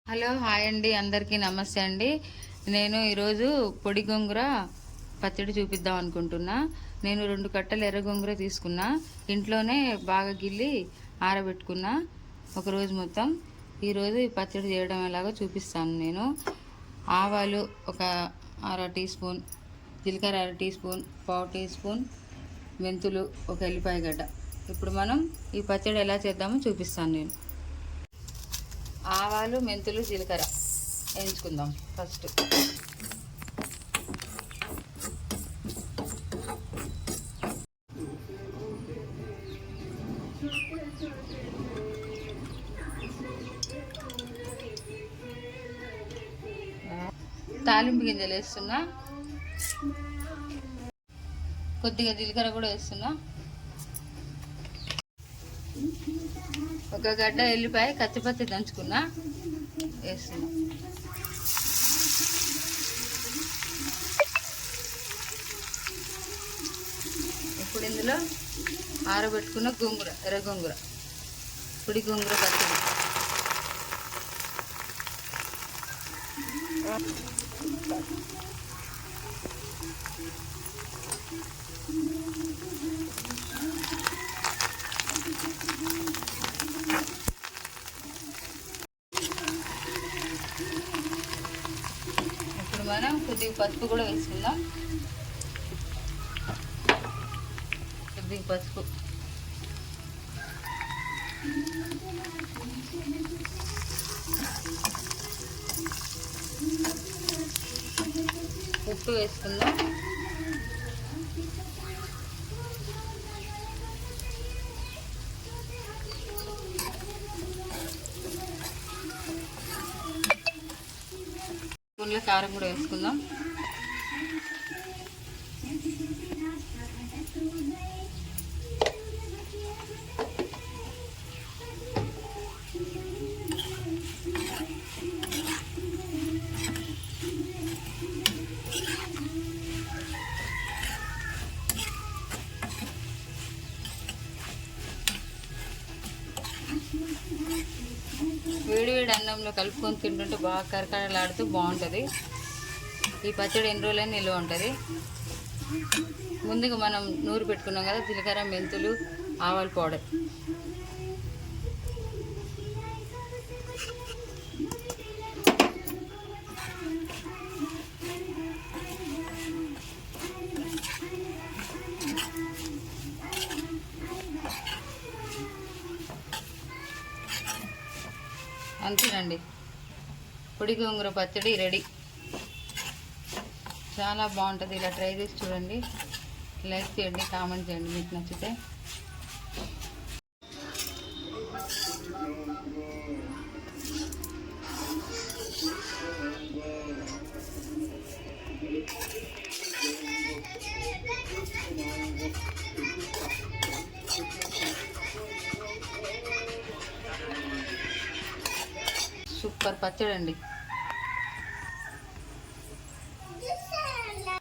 Hello hi అండి, అందరికీ నమస్తే అండి. నేను ఈరోజు పొడి గోంగూర పచ్చడి చూపిద్దాం అనుకుంటున్నా. నేను 2 కట్టలు ఎర్ర గోంగూర తీసుకున్నా. ఇంట్లోనే బాగా గిల్లి ఆరబెట్టుకున్నా ఒకరోజు మొత్తం. ఈరోజు ఈ పచ్చడి చేయడం ఎలాగో చూపిస్తాను. నేను ఆవాలు ఒక అర టీ స్పూన్, జీలకర్ర అర టీ స్పూన్, పావు టీ స్పూన్, మెంతులు ఒక ఎల్లిపాయ గడ్డ. ఇప్పుడు మనం ఈ పచ్చడి ఎలా చేద్దామో చూపిస్తాను. నేను ఆవాలు, మెంతులు, జీలకర్ర వేయించుకుందాం ఫస్ట్. తాలింపు గింజలు వేస్తున్నా, కొద్దిగా జీలకర్ర కూడా వేస్తున్నా, ఒక గడ్డ ఎల్లిపాయ కచ్చిపచ్చి దంచుకున్నా వేస్తున్నా. ఇప్పుడు ఇందులో ఆరబెట్టుకున్న గోంగూర, ఎర్ర గోంగూర, పొడి గోంగూర పచ్చడి. ఇప్పుడు మనం కొద్దిగా పసుపు కూడా వేసుకుందాం. కొద్దిగా పసుపు, ఉప్పు వేసుకుందాం. స్పూన్ల కారం కూడా వేసుకుందాం. వేడివేడి అన్నంలో కలుపుకొని తింటుంటే బాగా కరకరలాడుతూ బాగుంటుంది. ఈ పచ్చడి ఎన్ని రోజులైనా నిల్వ ఉంటుంది. ముందుగా మనం నూరు పెట్టుకున్నాం కదా జీలకర్ర, మెంతులు, ఆవాల పౌడర్. అంతేనండి, పొడి గోంగూర పచ్చడి రెడీ. చాలా బాగుంటుంది. ఇలా ట్రై చేసి చూడండి. లైక్ చేయండి, కామెంట్ చేయండి మీకు నచ్చితే. సూపర్ పచ్చడి అండి.